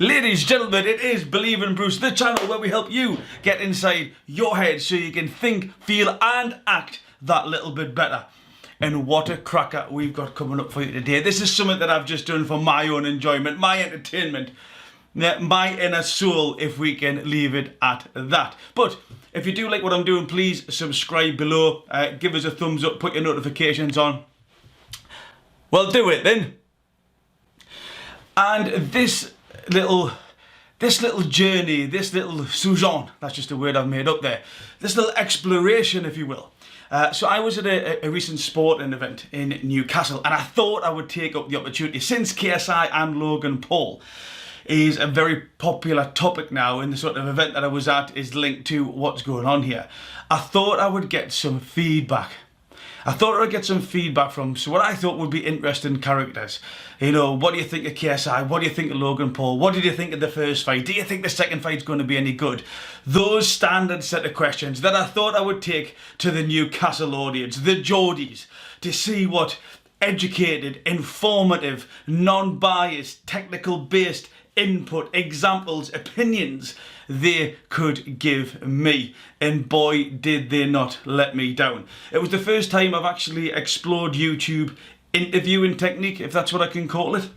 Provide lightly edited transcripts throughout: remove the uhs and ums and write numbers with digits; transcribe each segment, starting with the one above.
Ladies, gentlemen, it is Believing Bruce, the channel where we help you get inside your head so you can think, feel and act that little bit better. And what a cracker we've got coming up for you today. This is something that I've just done for my own enjoyment, my entertainment, my inner soul, if we can leave it at that. But if you do like what I'm doing, please subscribe below, give us a thumbs up, put your notifications on. Well, do it then. And this little journey, this little sojourn, that's just a word I've made up there, this little exploration, if you will. So I was at a recent sporting event in Newcastle, and I thought I would take up the opportunity, since KSI and Logan Paul is a very popular topic now, and the sort of event that I was at is linked to what's going on here. I thought I would get some feedback. From what I thought would be interesting characters. You know, what do you think of KSI? What do you think of Logan Paul? What did you think of the first fight? Do you think the second fight's going to be any good? Those standard set of questions that I thought I would take to the Newcastle audience, the Geordies, to see what educated, informative, non-biased, technical-based input, examples, opinions they could give me. And boy, did they not let me down. It was the first time I've actually explored YouTube interviewing technique, if that's what I can call it.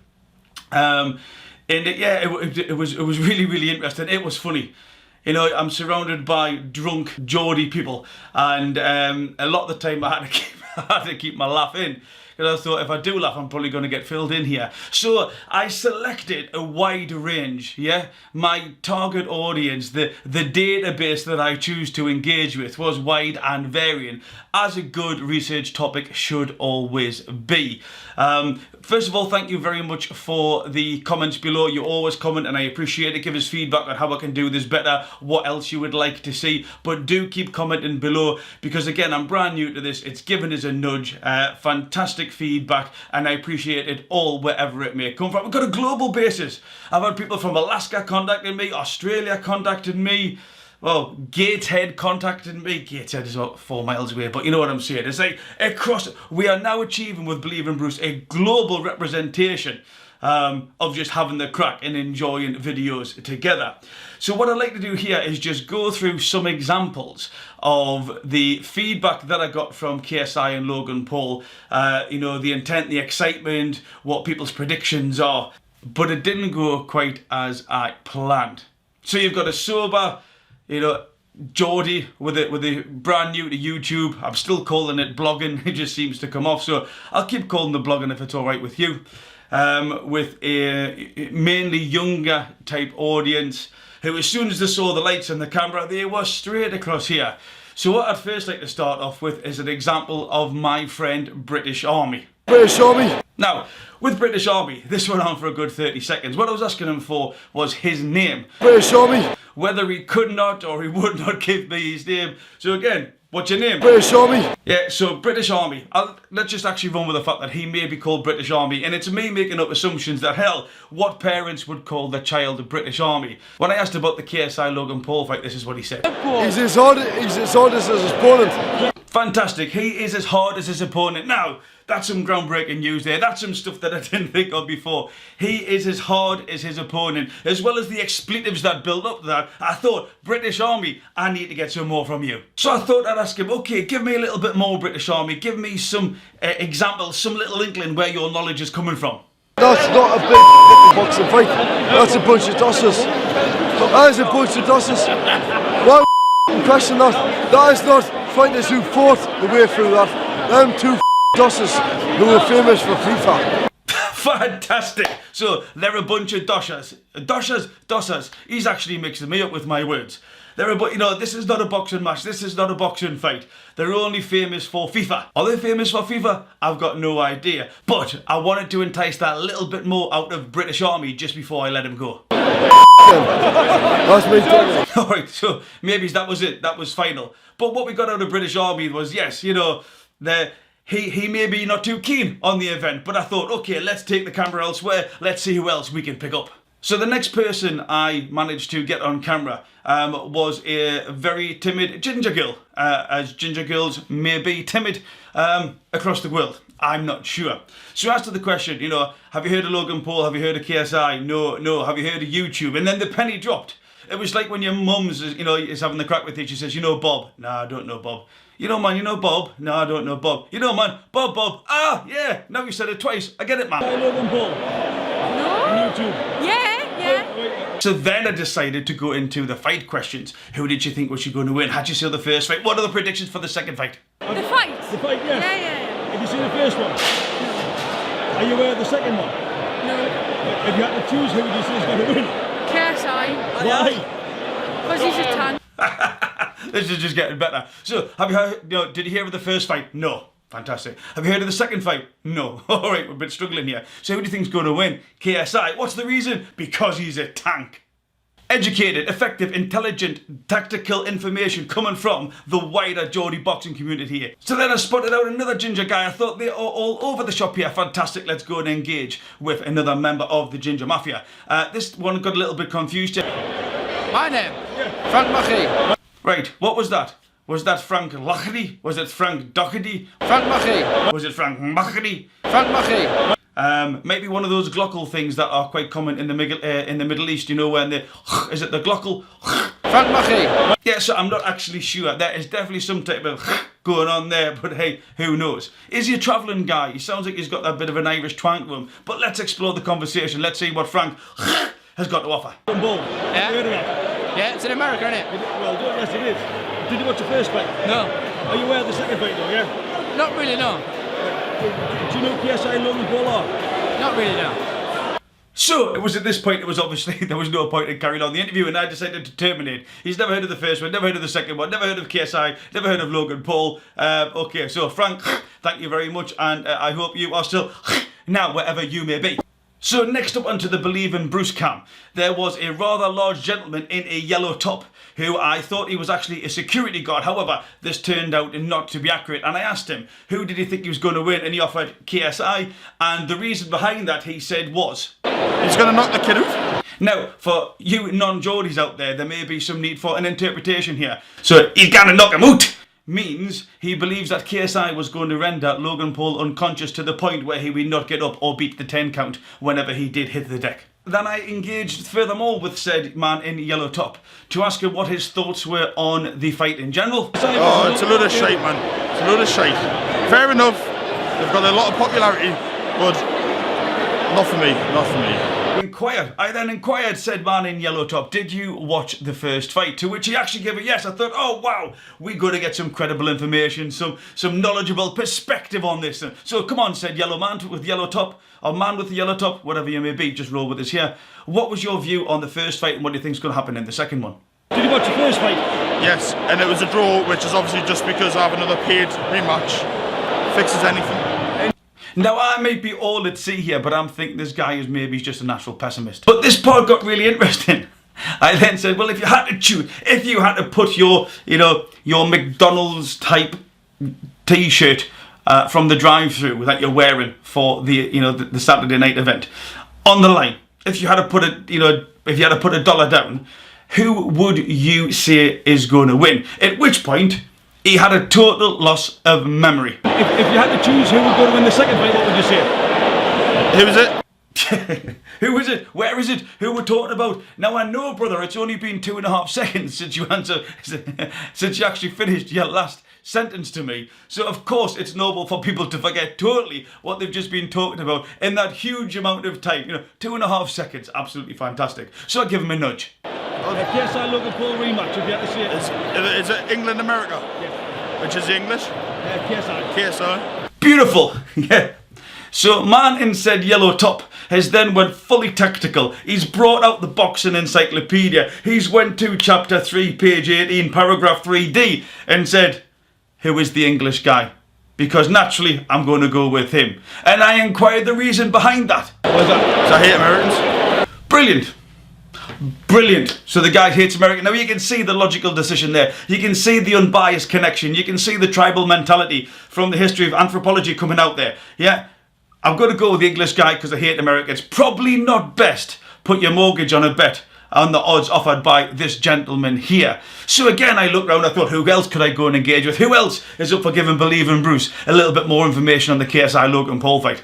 It was really, really interesting. It was funny. You know, I'm surrounded by drunk Geordie people, and a lot of the time I had to keep my laugh in. Because I thought, if I do laugh, I'm probably going to get filled in here. So I selected a wide range, yeah? My target audience, the database that I choose to engage with was wide and varying, as a good research topic should always be. First of all, thank you very much for the comments below. You always comment and I appreciate it. Give us feedback on how I can do this better, what else you would like to see. But do keep commenting below, because again, I'm brand new to this. It's given us a nudge. Fantastic feedback, and I appreciate it all wherever it may come from. We've got a global basis. I've had people from Alaska contacting me, Australia contacted me, well, Gateshead contacted me. Gateshead is about 4 miles away, but you know what I'm saying. It's like across, we are now achieving with Believing Bruce a global representation of just having the crack and enjoying videos together. So what I'd like to do here is just go through some examples of the feedback that I got from KSI and Logan Paul. You know, the intent, the excitement, what people's predictions are. But it didn't go quite as I planned. So you've got a sober, you know, Geordie with a brand new to YouTube. I'm still calling it blogging. It just seems to come off. So I'll keep calling the blogging if it's all right with you. With a mainly younger type audience who, as soon as they saw the lights and the camera, they were straight across here. So what I'd first like to start off with is an example of my friend British Army. British Army. Now, with British Army, this went on for a good 30 seconds. What I was asking him for was his name. British Army. Whether he could not or he would not give me his name. So again, what's your name? British Army. Yeah, so British Army. Let's just actually run with the fact that he may be called British Army, and it's me making up assumptions that, hell, what parents would call their child the British Army? When I asked about the KSI Logan Paul fight, this is what he said. He's as hard as his opponent. Fantastic. He is as hard as his opponent. Now, that's some groundbreaking news there. That's some stuff that I didn't think of before. He is as hard as his opponent, as well as the expletives that build up to that. I thought, British Army, I need to get some more from you. So I thought I'd ask him, okay, give me a little bit more, British Army. Give me some examples, some little inkling where your knowledge is coming from. That's not a big boxing fight. That's a bunch of dossers. That is a bunch of dossers. Why question that? That is not fighters who fought the way through that. Them two dossers who were famous for FIFA. Fantastic. So they're a bunch of doshers. Dossers. He's actually mixing me up with my words. You know, this is not a boxing match. This is not a boxing fight. They're only famous for FIFA. Are they famous for FIFA? I've got no idea. But I wanted to entice that little bit more out of British Army just before I let him go. That's me telling you. Alright, so maybe that was it. That was final. But what we got out of British Army was, yes, you know, he may be not too keen on the event, but I thought, okay, let's take the camera elsewhere. Let's see who else we can pick up. So the next person I managed to get on camera was a very timid ginger girl, as ginger girls may be timid across the world. I'm not sure. So I asked her the question, you know, have you heard of Logan Paul? Have you heard of KSI? No, no. Have you heard of YouTube? And then the penny dropped. It was like when your mum's, you know, is having the crack with you. She says, you know Bob? No, I don't know Bob. You know, man, you know Bob? No, I don't know Bob. You know, man, Bob. Ah, yeah. Now you said it twice. I get it, man. Logan Paul. No. On YouTube. Yeah. So then I decided to go into the fight questions. Who did you think was going to win? Had you seen the first fight? What are the predictions for the second fight? The fight? The fight, yes. Yeah. Have you seen the first one? No. Are you aware of the second one? No. If you had to choose, who would you say is going to win? KSI. Why? Because he's a tank. This is just getting better. So, have you heard, you know, did you hear of the first fight? No. Fantastic. Have you heard of the second fight? No. All right, we're a bit struggling here. So who do you think's going to win? KSI. What's the reason? Because he's a tank. Educated, effective, intelligent, tactical information coming from the wider Geordie boxing community here. So then I spotted out another ginger guy. I thought they are all over the shop here. Fantastic. Let's go and engage with another member of the Ginger Mafia. This one got a little bit confused here. My name? Frank Mackey. Right, what was that? Was that Frank Lacherty? Was it Frank Doherty? Frank Mackey. Was it Frank Macherty? Frank Mackey. Maybe one of those glockle things that are quite common in the Middle East, you know, when they, is it the glockle? Frank Mackey. Yeah, so I'm not actually sure. There is definitely some type of going on there, but hey, who knows? Is he a travelling guy? He sounds like he's got that bit of an Irish twang to him. But let's explore the conversation. Let's see what Frank has got to offer. Logan Paul. Yeah? You heard of that? Yeah, it's in America, isn't it? Well, yes it is. Did you watch the first fight? No. Are you aware of the second fight though, yeah? Not really, no. Do you know KSI Logan Paul are? Not really, no. So, it was at this point, it was obviously, there was no point in carrying on the interview, and I decided to terminate. He's never heard of the first one, never heard of the second one, never heard of KSI, never heard of Logan Paul. Okay, so Frank, thank you very much, and I hope you are still now, wherever you may be. So next up onto the believingbruce cam, there was a rather large gentleman in a yellow top who I thought he was actually a security guard. However, this turned out not to be accurate, and I asked him, who did he think he was going to win? And he offered KSI, and the reason behind that, he said, was... He's going to knock the kid out. Now, for you non-Geordies out there may be some need for an interpretation here. So, he's going to knock him out means he believes that KSI was going to render Logan Paul unconscious to the point where he would not get up or beat the 10 count whenever he did hit the deck. Then I engaged furthermore with said man in yellow top to ask him what his thoughts were on the fight in general. Oh, it's a load of shite, man. It's a load of shite. Fair enough, they've got a lot of popularity, but not for me, not for me. I then inquired said man in yellow top, did you watch the first fight? To which he actually gave a yes. I thought, oh wow, we got to get some credible information, some knowledgeable perspective on this. So come on, said yellow man with yellow top, or man with the yellow top, whatever you may be, just roll with us here. What was your view on the first fight and what do you think is going to happen in the second one? Did you watch the first fight? Yes, and it was a draw, which is obviously just because I have another paid rematch. Fixes anything. Now, I might be all at sea here, but I'm thinking this guy is maybe just a natural pessimist. But this part got really interesting. I then said, well, if you had to choose, if you had to put your, your McDonald's type T-shirt from the drive-through that you're wearing for the, the Saturday night event on the line, if you had to put it, if you had to put $1 down, who would you say is going to win? At which point, he had a total loss of memory. If you had to choose who would go to win the second fight, what would you say? Who was it? Who is it? Where is it? Who we're talking about? Now I know, brother, it's only been 2.5 seconds since you since you actually finished your last sentence to me. So of course it's noble for people to forget totally what they've just been talking about in that huge amount of time. 2.5 seconds, absolutely fantastic. So I give him a nudge. KSI Logan Paul rematch, if you had to see it. Is it England, America? Yeah. Which is the English? KSI. KSI. Beautiful, yeah. So man in said yellow top has then went fully tactical. He's brought out the boxing encyclopedia. He's went to chapter 3, page 18, paragraph 3D and said, who is the English guy? Because naturally, I'm going to go with him. And I inquired the reason behind that. What is that? Because I hate Americans. Brilliant. Brilliant. So the guy hates America. Now you can see the logical decision there. You can see the unbiased connection. You can see the tribal mentality from the history of anthropology coming out there. Yeah, I'm going to go with the English guy because I hate America. It's probably not best, put your mortgage on a bet on the odds offered by this gentleman here. So again, I looked around, I thought, who else could I go and engage with? Who else is up for giving Believing Bruce a little bit more information on the KSI Logan Paul fight?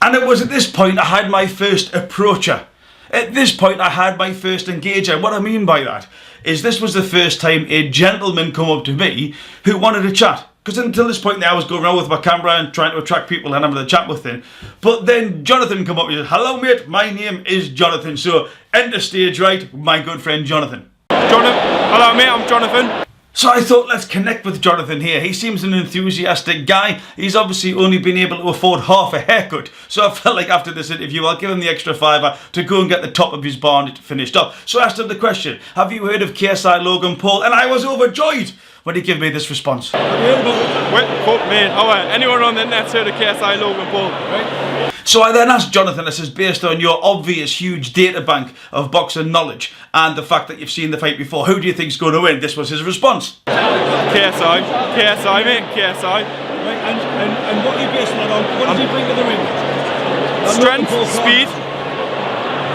And it was at this point I had my first approacher. At this point I had my first engager. What I mean by that is this was the first time a gentleman come up to me who wanted to chat. Because until this point I was going around with my camera and trying to attract people and having a chat with them. But then Jonathan come up and said, hello mate, my name is Jonathan. So enter stage right, my good friend Jonathan. Hello mate, I'm Jonathan. So I thought, let's connect with Jonathan here. He seems an enthusiastic guy. He's obviously only been able to afford half a haircut. So I felt like after this interview, I'll give him the extra $5 to go and get the top of his barnet finished up. So I asked him the question, have you heard of KSI Logan Paul? And I was overjoyed when he gave me this response. Wait, mate, anyone on the net's heard of KSI Logan Paul, right? So I then asked Jonathan, I says, based on your obvious huge data bank of boxing knowledge and the fact that you've seen the fight before, who do you think's going to win? This was his response. KSI, mate, KSI. Right, and what are you basing that on? What does he bring to the ring? Strength, speed,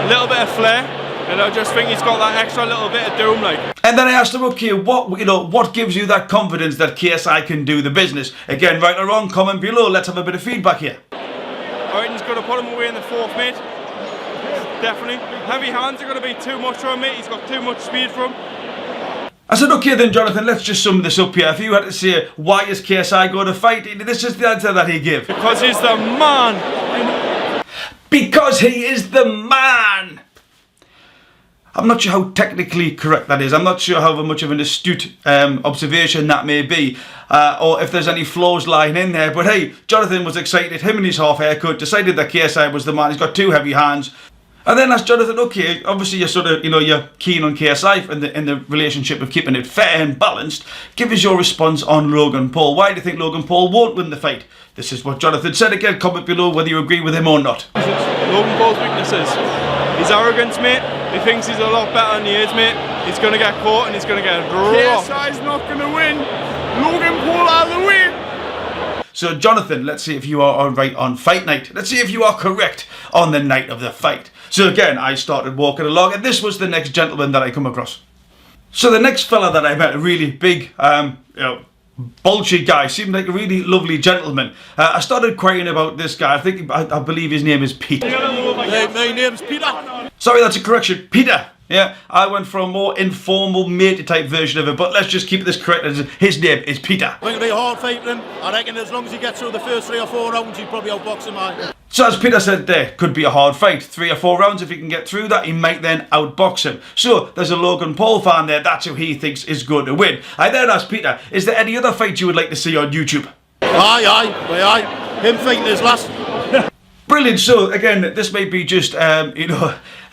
a little bit of flair, and I just think he's got that extra little bit of doom, like. And then I asked him, okay, what gives you that confidence that KSI can do the business? Again, right or wrong, comment below. Let's have a bit of feedback here. I reckon he's going to put him away in the fourth, mate. Definitely. Heavy hands are going to be too much for him, mate. He's got too much speed for him. I said, okay then, Jonathan, let's just sum this up here. If you had to say, why is KSI going to fight? This is the answer that he gave. Because he's the man. Because he is the man. I'm not sure how technically correct that is. I'm not sure how much of an astute observation that may be, or if there's any flaws lying in there. But hey, Jonathan was excited. Him and his half haircut decided that KSI was the man. He's got two heavy hands. And then asked Jonathan, okay, obviously you're sort of, you're keen on KSI in the relationship of keeping it fair and balanced. Give us your response on Logan Paul. Why do you think Logan Paul won't win the fight? This is what Jonathan said. Again, comment below whether you agree with him or not. Logan Paul's weaknesses. He's arrogant, mate. He thinks he's a lot better than he is, mate. He's going to get caught and he's going to get dropped. KSI's not going to win. Logan Paul has the win. So Jonathan, let's see if you are right on fight night. Let's see if you are correct on the night of the fight. So again, I started walking along and this was the next gentleman that I come across. So the next fella that I met, a really big, bulgy guy, seemed like a really lovely gentleman. I started querying about this guy. I believe his name is Peter. Hey, my name's Peter. Sorry, that's a correction. Peter. Yeah, I went for a more informal, matey type version of it, but let's just keep this correct. His name is Peter. Going to be a hard fight then. I reckon as long as he gets through the first 3 or 4 rounds, he'll probably outbox him, man. So as Peter said there, could be a hard fight. 3 or 4 rounds, if he can get through that, he might then outbox him. So there's a Logan Paul fan there, that's who he thinks is going to win. I then asked Peter, is there any other fight you would like to see on YouTube? Aye. Him fighting his last. Brilliant. So again, this may be just around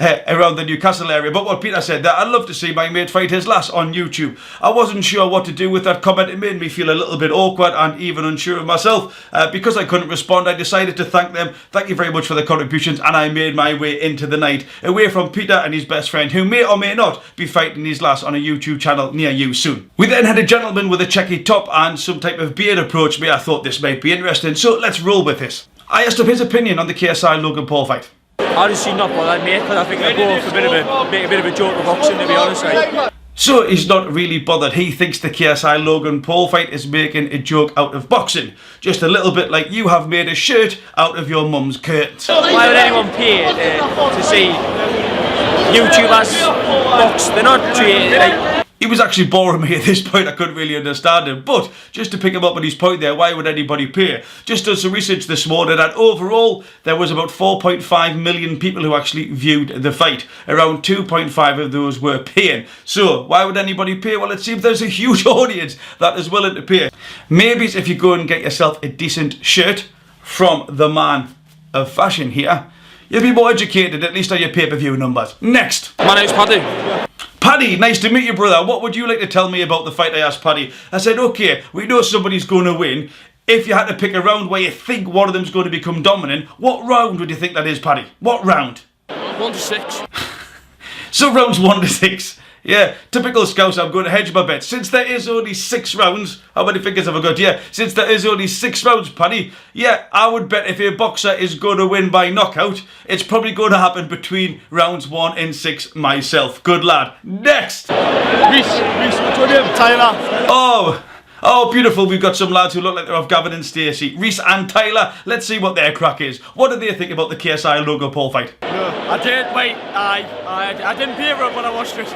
the Newcastle area, but what Peter said, that I'd love to see my mate fight his last on YouTube. I wasn't sure what to do with that comment. It made me feel a little bit awkward and even unsure of myself. Because I couldn't respond, I decided to thank them. Thank you very much for the contributions, and I made my way into the night, away from Peter and his best friend, who may or may not be fighting his last on a YouTube channel near you soon. We then had a gentleman with a checky top and some type of beard approach me. I thought this might be interesting, so let's roll with this. I asked him his opinion on the KSI Logan Paul fight. Honestly, not bothered, mate, because I think they're both make a bit of a joke of boxing, to be honest. Right? So he's not really bothered. He thinks the KSI Logan Paul fight is making a joke out of boxing. Just a little bit like you have made a shirt out of your mum's curtains. Why would anyone pay to see YouTubers box? They're not treated like... He was actually boring me at this point. I couldn't really understand him. But just to pick him up on his point there, why would anybody pay? Just done some research this morning, and overall there was about 4.5 million people who actually viewed the fight. Around 2.5 of those were paying. So why would anybody pay? Well, it seems there's a huge audience that is willing to pay. Maybe if you go and get yourself a decent shirt from the man of fashion here, you'll be more educated, at least on your pay-per-view numbers. Next. My name's Paddy. Paddy, nice to meet you, brother. What would you like to tell me about the fight? I asked Paddy. I said, okay, we know somebody's going to win. If you had to pick a round where you think one of them's going to become dominant, what round would you think that is, Paddy? What round? 1 to 6. So rounds 1 to 6. Yeah, typical Scouse, I'm going to hedge my bet. Since there is only 6 rounds, how many fingers have I got? Yeah, since there is only 6 rounds, Paddy, yeah, I would bet if a boxer is going to win by knockout, it's probably going to happen between rounds 1 and 6 myself. Good lad. Next! Reese, what's your name? Tyler. Oh, beautiful. We've got some lads who look like they're off Gavin and Stacey. Reese and Tyler, let's see what their crack is. What do they think about the KSI Logan Paul fight? I did, wait, I didn't pay for it when I watched it.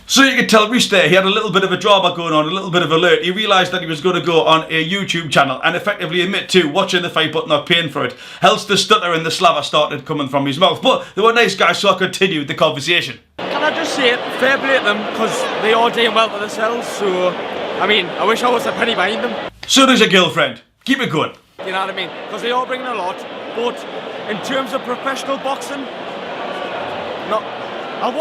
So you could tell Reese there, he had a little bit of a drama going on, a little bit of alert. He realised that he was going to go on a YouTube channel and effectively admit to watching the fight but not paying for it. Hence the stutter and the slaver started coming from his mouth. But they were nice guys, so I continued the conversation. Can I just say it, fair play to them, because they are doing well for themselves, so, I mean, I wish I was a penny behind them. So does your girlfriend. Keep it going. You know what I mean? Because they are bringing a lot, but in terms of professional boxing, I'll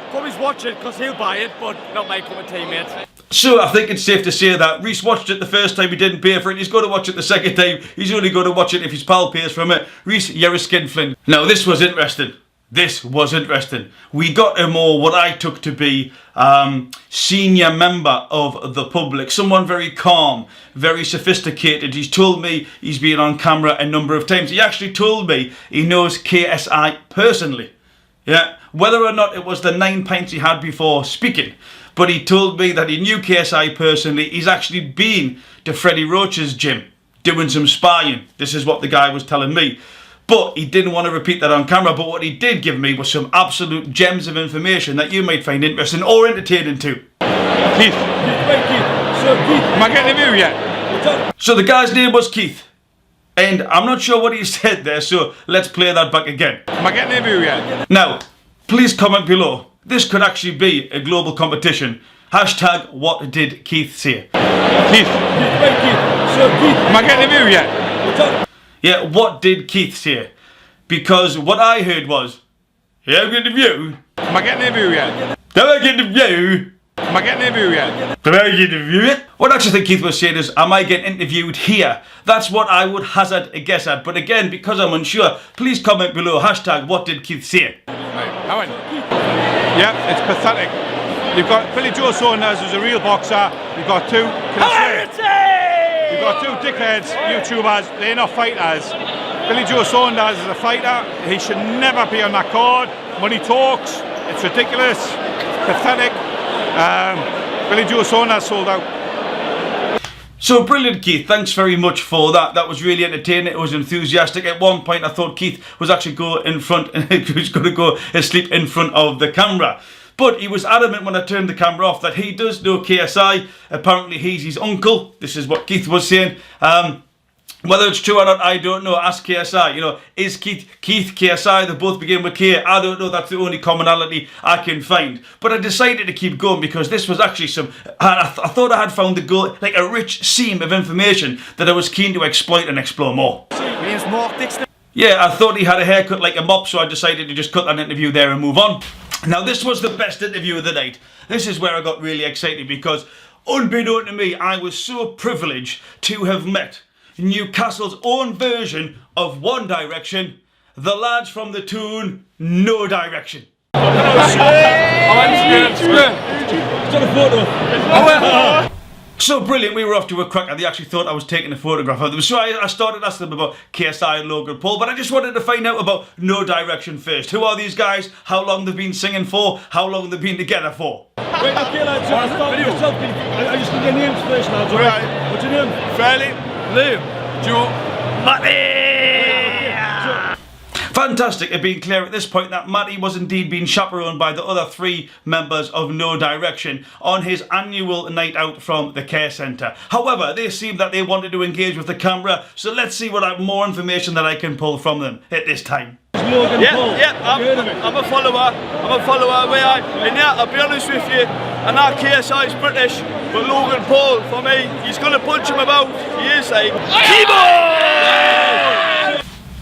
probably watch it because he'll buy it, but not my cup of tea, mate. So I think it's safe to say that Reese watched it the first time, he didn't pay for it. He's going to watch it the second time. He's only going to watch it if his pal pays for it. Reese, you're a skinflint. Now this was interesting. We got a more what I took to be senior member of the public. Someone very calm, very sophisticated. He's told me he's been on camera a number of times. He actually told me he knows KSI personally. Yeah, whether or not it was the 9 pints he had before speaking, but he told me that he knew KSI personally. He's actually been to Freddie Roach's gym doing some sparring. This is what the guy was telling me. But he didn't want to repeat that on camera. But what he did give me was some absolute gems of information that you might find interesting or entertaining too. Keith. Am I getting a view yet? So the guy's name was Keith. And I'm not sure what he said there, so let's play that back again. Am I getting a view yet? Now, please comment below. This could actually be a global competition. Hashtag what did Keith say? Keith. Am I getting a view yet? Yeah, what did Keith say? Because what I heard was, yeah, I'm getting a view. Am I getting a view yet? Am I getting a view? Am I getting a view yet? Am I getting a view? What I actually think Keith was saying is, am I getting interviewed here? That's what I would hazard a guess at. But again, because I'm unsure, please comment below. Hashtag what did Keith say? Owen. Yeah, it's pathetic. You've got Billy Joe Saunders, who's a real boxer. You've got two. You've got 2 dickheads, YouTubers. They're not fighters. Billy Joe Saunders is a fighter. He should never be on that card. Money talks. It's ridiculous. Pathetic. Billy Joe Saunders sold out. So brilliant, Keith. Thanks very much for that. That was really entertaining. It was enthusiastic. At one point, I thought Keith was actually going to go asleep in front of the camera. But he was adamant when I turned the camera off that he does know KSI. Apparently, he's his uncle. This is what Keith was saying. Whether it's true or not, I don't know. Ask KSI. You know, is Keith KSI? They both begin with K. I don't know. That's the only commonality I can find. But I decided to keep going because this was actually I thought I had found the goal, like a rich seam of information that I was keen to exploit and explore more. Yeah, I thought he had a haircut like a mop, so I decided to just cut that interview there and move on. Now, this was the best interview of the night. This is where I got really excited because, unbeknown to me, I was so privileged to have met Newcastle's own version of One Direction, the lads from the tune No Direction. So brilliant, we were off to a cracker. They actually thought I was taking a photograph of them. So I started asking them about KSI and Logan Paul, but I just wanted to find out about No Direction first. Who are these guys? How long they've been singing for? How long they've been together for? Right, okay lads, so start with yourself. I just need your names first, lads, alright? What's your name? Fairly. Liam. Joe. Fantastic, it being clear at this point that Matty was indeed being chaperoned by the other 3 members of No Direction on his annual night out from the care centre. However, they seemed that they wanted to engage with the camera, so let's see what more information that I can pull from them at this time. Logan Paul. I'm a follower. And yeah, I'll be honest with you, and that KSI is British, but Logan Paul, for me, he's going to punch him about. He is like,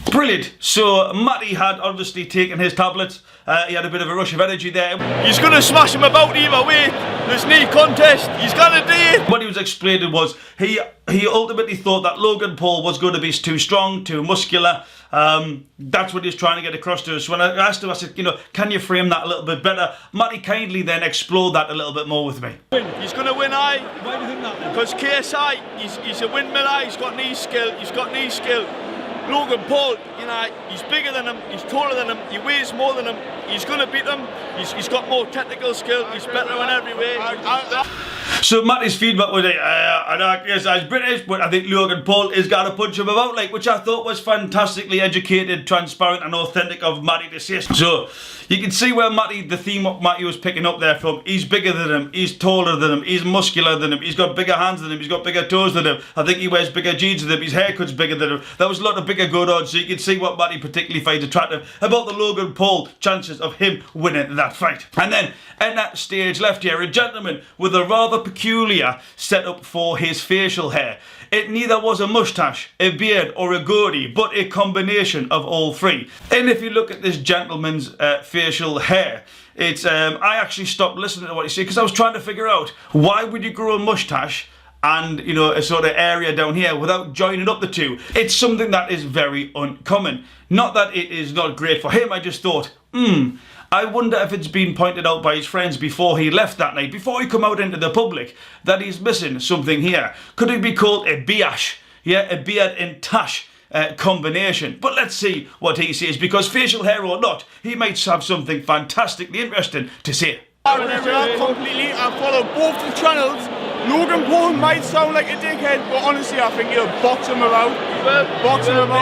Brilliant. So Matty had obviously taken his tablets. He had a bit of a rush of energy there. He's going to smash him about either way. There's no contest. He's going to do it. What he was explaining was he ultimately thought that Logan Paul was going to be too strong, too muscular. That's what he was trying to get across to us. When I asked him, I said, can you frame that a little bit better? Matty kindly then explored that a little bit more with me. He's going to win, Why do you think that? Because KSI, he's a windmiller. He's got knee skill. Logan Paul, he's bigger than him, he's taller than him, he weighs more than him, he's going to beat him, he's got more technical skill, he's better in every way. So Matty's feedback was I know KSI's British, but I think Logan Paul is going to punch him about, which I thought was fantastically educated, transparent and authentic of Matty to say. So you can see where the theme of Matty was picking up there from. He's bigger than him, he's taller than him, he's muscular than him, he's got bigger hands than him, he's got bigger toes than him. I think he wears bigger jeans than him, his haircut's bigger than him. That was a lot of bigger good odds, so you can see what Matty particularly finds attractive about the Logan Paul chances of him winning that fight. And then in that stage left here, a gentleman with a rather peculiar setup for his facial hair. It neither was a moustache, a beard or a goatee, but a combination of all three. And if you look at this gentleman's facial hair, it's I actually stopped listening to what he said because I was trying to figure out why would you grow a moustache and a sort of area down here without joining up the two. It's something that is very uncommon. Not that it is not great for him, I just thought, I wonder if it's been pointed out by his friends before he left that night, before he come out into the public, that he's missing something here. Could it be called a biash? Yeah, a beard and tash combination. But let's see what he says, because facial hair or not, he might have something fantastically interesting to say. Completely, I follow both the channels. Logan Paul might sound like a dickhead, but honestly I think he'll box him about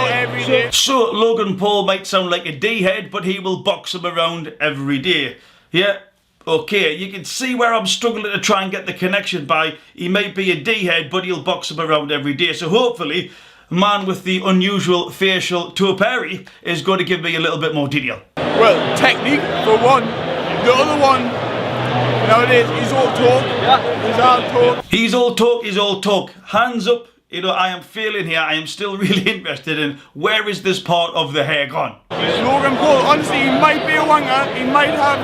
every day. So Logan Paul might sound like a D-head, but he will box him around every day. Yeah, okay, you can see where I'm struggling to try and get the connection by he might be a D-head, but he'll box him around every day. So hopefully, man with the unusual facial topiary is going to give me a little bit more detail. Well, technique for one, the other one, nowadays, he's all talk. He's all talk. He's all talk. Hands up. I am feeling here. I am still really interested in where is this part of the hair gone. Logan Paul, honestly, he might be a wanger. He might have,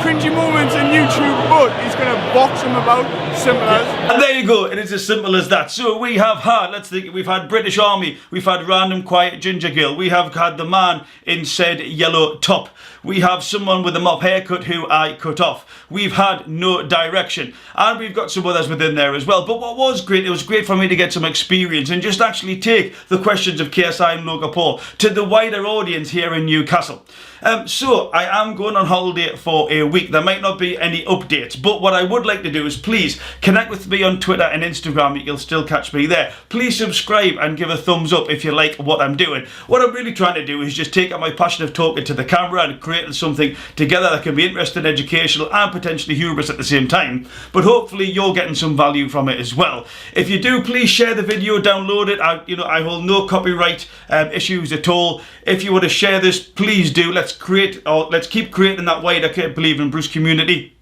cringy moments in YouTube, but he's going to box him about. Simple as. And there you go. It is as simple as that. So we have had, we've had British Army. We've had random quiet ginger girl. We have had the man in said yellow top. We have someone with a mop haircut who I cut off. We've had no direction. And we've got some others within there as well. But what was great, it was great for me to get some experience and just actually take the questions of KSI and Logan Paul to the wider audience here in Newcastle. So I am going on holiday for a week. There might not be any updates, but what I would like to do is please connect with me on Twitter and Instagram. You'll still catch me there. Please subscribe and give a thumbs up if you like what I'm doing. What I'm really trying to do is just take out my passion of talking to the camera and creating something together that can be interesting, educational and potentially humorous at the same time. But hopefully you're getting some value from it as well. If you do, please share the video, download it. I hold no copyright issues at all. If you want to share this, please do. Let's keep creating that wider Believe in Bruce community.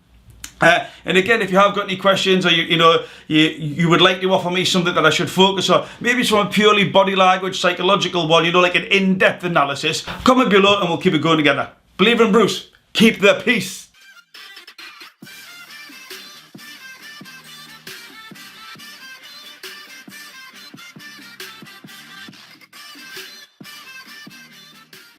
And again, if you have got any questions or you would like to offer me something that I should focus on, maybe it's from a purely body language, psychological one, like an in-depth analysis, comment below and we'll keep it going together. Believe in Bruce, keep the peace.